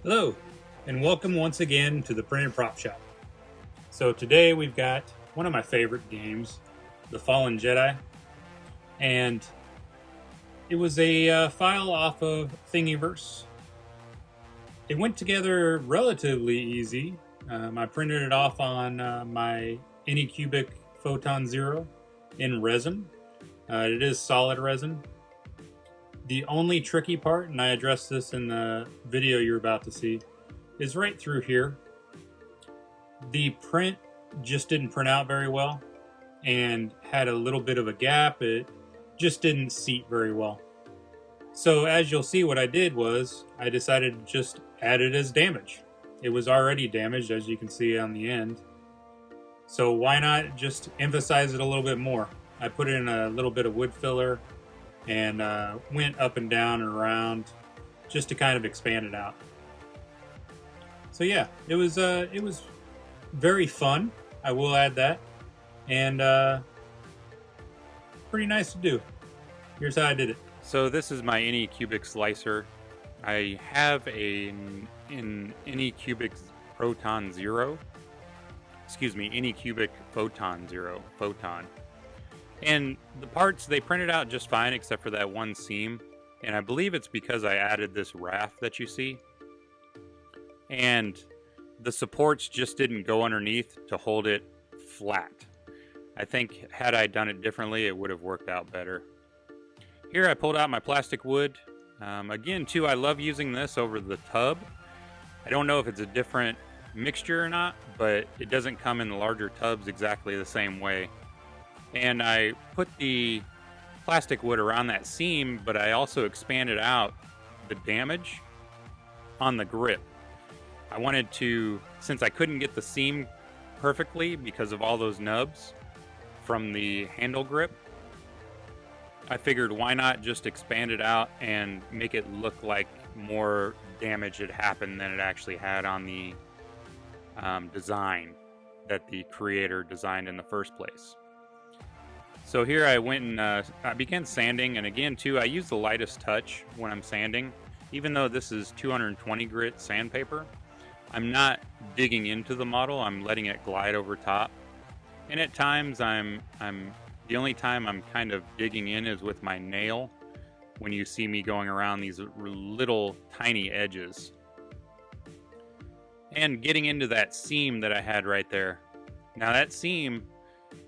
Hello, and welcome once again to the Print and Prop Shop. So today we've got one of my favorite games, the Fallen Jedi, and it was a file off of Thingiverse. It went together relatively easy. I printed it off on my anycubic Photon Zero in resin. It is solid resin. The only tricky part, and I addressed this in the video you're about to see, is right through here. The print just didn't print out very well and had a little bit of a gap. It just didn't seat very well. So as you'll see, what I did was I decided to just add it as damage. It was already damaged, as you can see on the end. So why not just emphasize it a little bit more? I put in a little bit of wood filler and went up and down and around just to kind of expand it out. So yeah, it was very fun. I will add that, and pretty nice to do. Here's how I did it. So this is my anycubic slicer. I have an anycubic Proton Zero. Excuse me, anycubic Photon Zero. Photon. And the parts, they printed out just fine except for that one seam. And I believe it's because I added this raft that you see. And the supports just didn't go underneath to hold it flat. I think had I done it differently, it would have worked out better. Here I pulled out my plastic wood. Again, too, I love using this over the tub. I don't know if it's a different mixture or not, but it doesn't come in the larger tubs exactly the same way. And I put the plastic wood around that seam, but I also expanded out the damage on the grip. I wanted to, since I couldn't get the seam perfectly because of all those nubs from the handle grip, I figured why not just expand it out and make it look like more damage had happened than it actually had on the design that the creator designed in the first place. So here I went and I began sanding, and again too, I use the lightest touch when I'm sanding. Even though this is 220 grit sandpaper, I'm not digging into the model, I'm letting it glide over top. And at times the only time I'm kind of digging in is with my nail, when you see me going around these little tiny edges. And getting into that seam that I had right there. Now that seam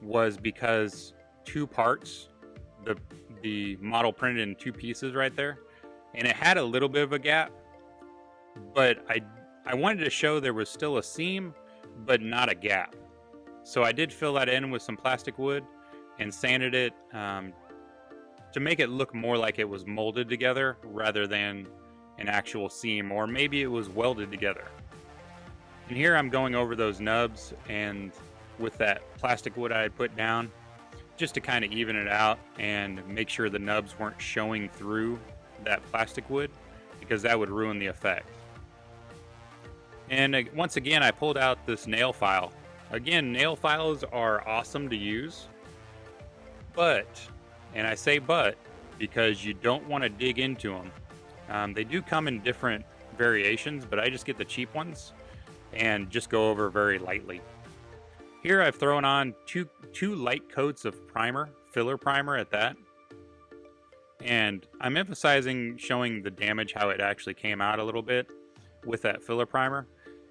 was because two parts, the model printed in two pieces right there, and it had a little bit of a gap, but I wanted to show there was still a seam but not a gap. So I did fill that in with some plastic wood and sanded it to make it look more like it was molded together rather than an actual seam, or maybe it was welded together. And here I'm going over those nubs and with that plastic wood I had put down, just to kind of even it out and make sure the nubs weren't showing through that plastic wood, because that would ruin the effect. And once again, I pulled out this nail file. Again, nail files are awesome to use, but, and I say but, because you don't want to dig into them. They do come in different variations, but I just get the cheap ones and just go over very lightly. Here I've thrown on two light coats of primer, filler primer at that. And I'm emphasizing showing the damage, how it actually came out a little bit with that filler primer.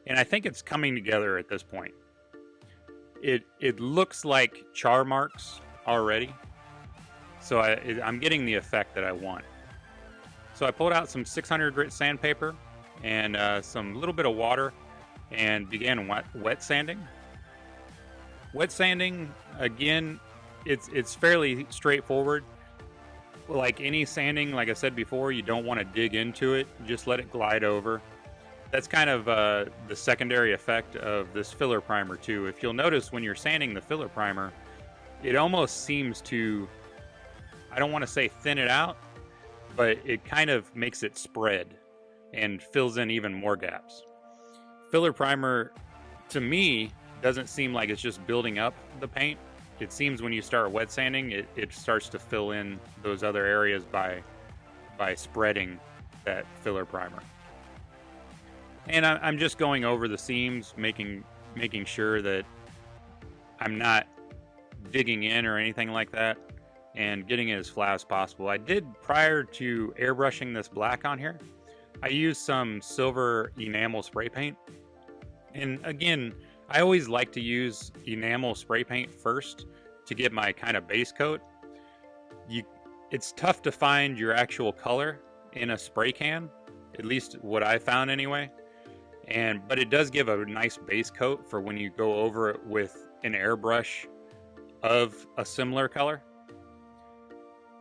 And I think it's coming together at this point. It looks like char marks already. So I'm getting the effect that I want. So I pulled out some 600 grit sandpaper and some little bit of water and began wet sanding. Wet sanding, again, it's fairly straightforward. Like any sanding, like I said before, you don't want to dig into it. Just let it glide over. That's kind of the secondary effect of this filler primer too. If you'll notice when you're sanding the filler primer, it almost seems to, I don't want to say thin it out, but it kind of makes it spread and fills in even more gaps. Filler primer, to me, doesn't seem like it's just building up the paint. It seems when you start wet sanding, it starts to fill in those other areas by spreading that filler primer. And I'm just going over the seams, making sure that I'm not digging in or anything like that, and getting it as flat as possible. I did, prior to airbrushing this black on here, I used some silver enamel spray paint. And again, I always like to use enamel spray paint first to get my kind of base coat. It's tough to find your actual color in a spray can, at least what I found anyway. But it does give a nice base coat for when you go over it with an airbrush of a similar color.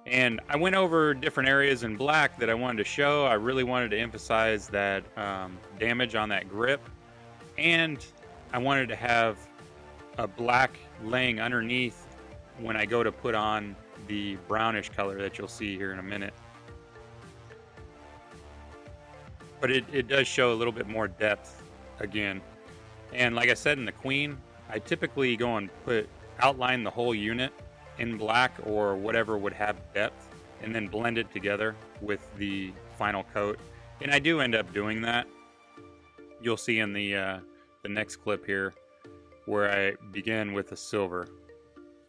And I went over different areas in black that I wanted to show. I really wanted to emphasize that damage on that grip, and I wanted to have a black laying underneath when I go to put on the brownish color that you'll see here in a minute. But it does show a little bit more depth again. And like I said, in the Queen, I typically go and outline the whole unit in black or whatever would have depth, and then blend it together with the final coat. And I do end up doing that. You'll see in the next clip here where I begin with the silver.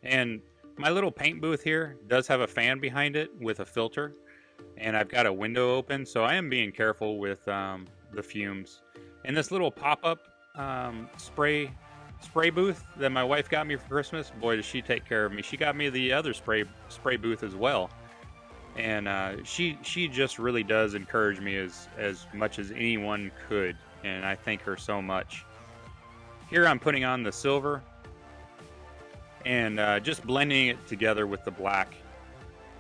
And my little paint booth here does have a fan behind it with a filter, and I've got a window open, so I am being careful with the fumes. And this little pop-up spray booth that my wife got me for Christmas, boy, does she take care of me. She got me the other spray booth as well, and she just really does encourage me as much as anyone could, and I thank her so much. Here I'm putting on the silver and just blending it together with the black.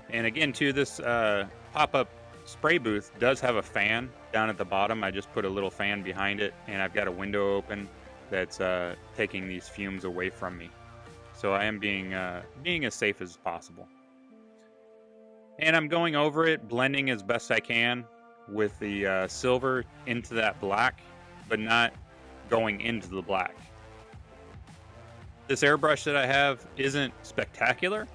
And again, too, this pop-up spray booth does have a fan down at the bottom. I just put a little fan behind it, and I've got a window open that's taking these fumes away from me. So I am being as safe as possible. And I'm going over it, blending as best I can with the silver into that black, but not going into the black. This airbrush that I have isn't spectacular.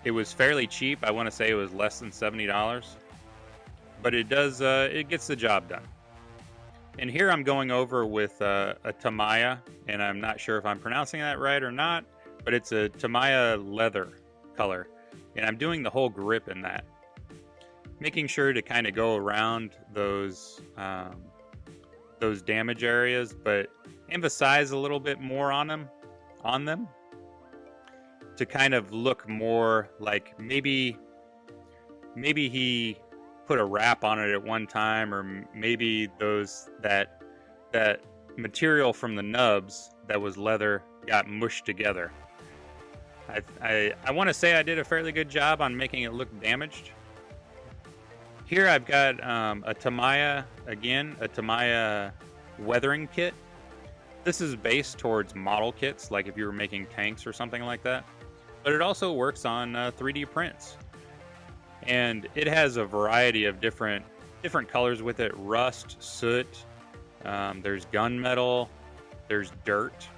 It was fairly cheap. I want to say it was less than $70, but it gets the job done. And here I'm going over with a Tamiya, and I'm not sure if I'm pronouncing that right or not, but it's a Tamiya leather color, and I'm doing the whole grip in that, making sure to kind of go around those damage areas, but emphasize a little bit more on them to kind of look more like maybe he put a wrap on it at one time, or maybe that material from the nubs that was leather got mushed together. I want to say I did a fairly good job on making it look damaged. Here I've got a Tamiya weathering kit. This is based towards model kits, like if you were making tanks or something like that. But it also works on 3D prints. And it has a variety of different colors with it. Rust, soot, there's gunmetal, there's dirt.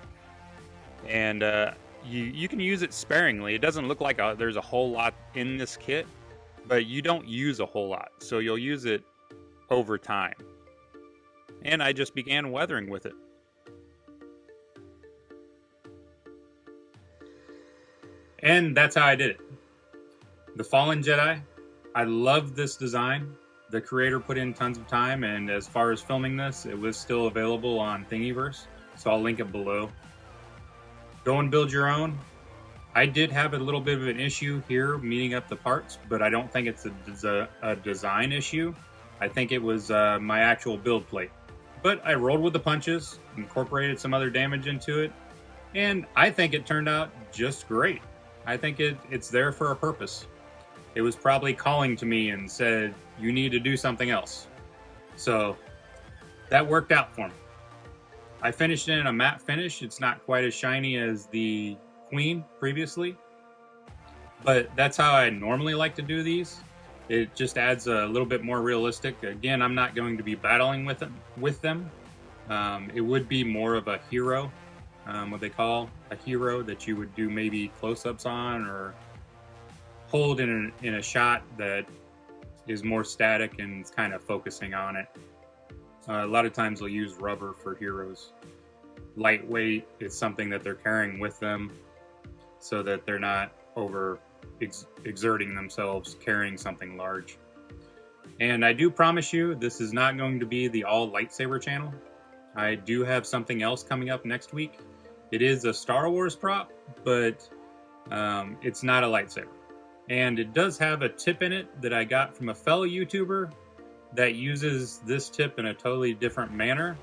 And you can use it sparingly. It doesn't look like there's a whole lot in this kit, but you don't use a whole lot. So you'll use it over time. And I just began weathering with it. And that's how I did it. The Fallen Jedi. I love this design. The creator put in tons of time, and as far as filming this, it was still available on Thingiverse, so I'll link it below. Go and build your own. I did have a little bit of an issue here meeting up the parts, but I don't think it's a design issue. I think it was my actual build plate. But I rolled with the punches, incorporated some other damage into it, and I think it turned out just great. I think it's there for a purpose. It was probably calling to me and said, you need to do something else. So that worked out for me. I finished it in a matte finish. It's not quite as shiny as the Queen previously, but that's how I normally like to do these. It just adds a little bit more realistic. Again, I'm not going to be battling with them. It would be more of a hero, what they call a hero that you would do maybe close-ups on or hold in a shot that is more static and kind of focusing on it. A lot of times they'll use rubber for heroes. Lightweight is something that they're carrying with them so that they're not exerting themselves carrying something large. And I do promise you, this is not going to be the all lightsaber channel. I do have something else coming up next week. It is a Star Wars prop, but it's not a lightsaber. And it does have a tip in it that I got from a fellow YouTuber that uses this tip in a totally different manner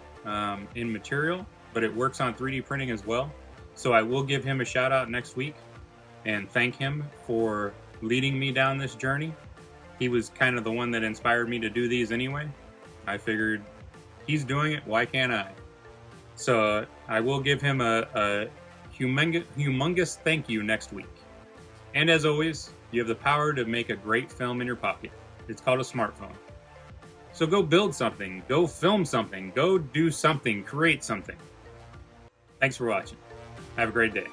in material, but it works on 3D printing as well. So I will give him a shout out next week and thank him for leading me down this journey. He was kind of the one that inspired me to do these anyway. I figured he's doing it, why can't I? So I will give him a humongous thank you next week. And as always, you have the power to make a great film in your pocket. It's called a smartphone. So go build something, go film something, go do something, create something. Thanks for watching. Have a great day.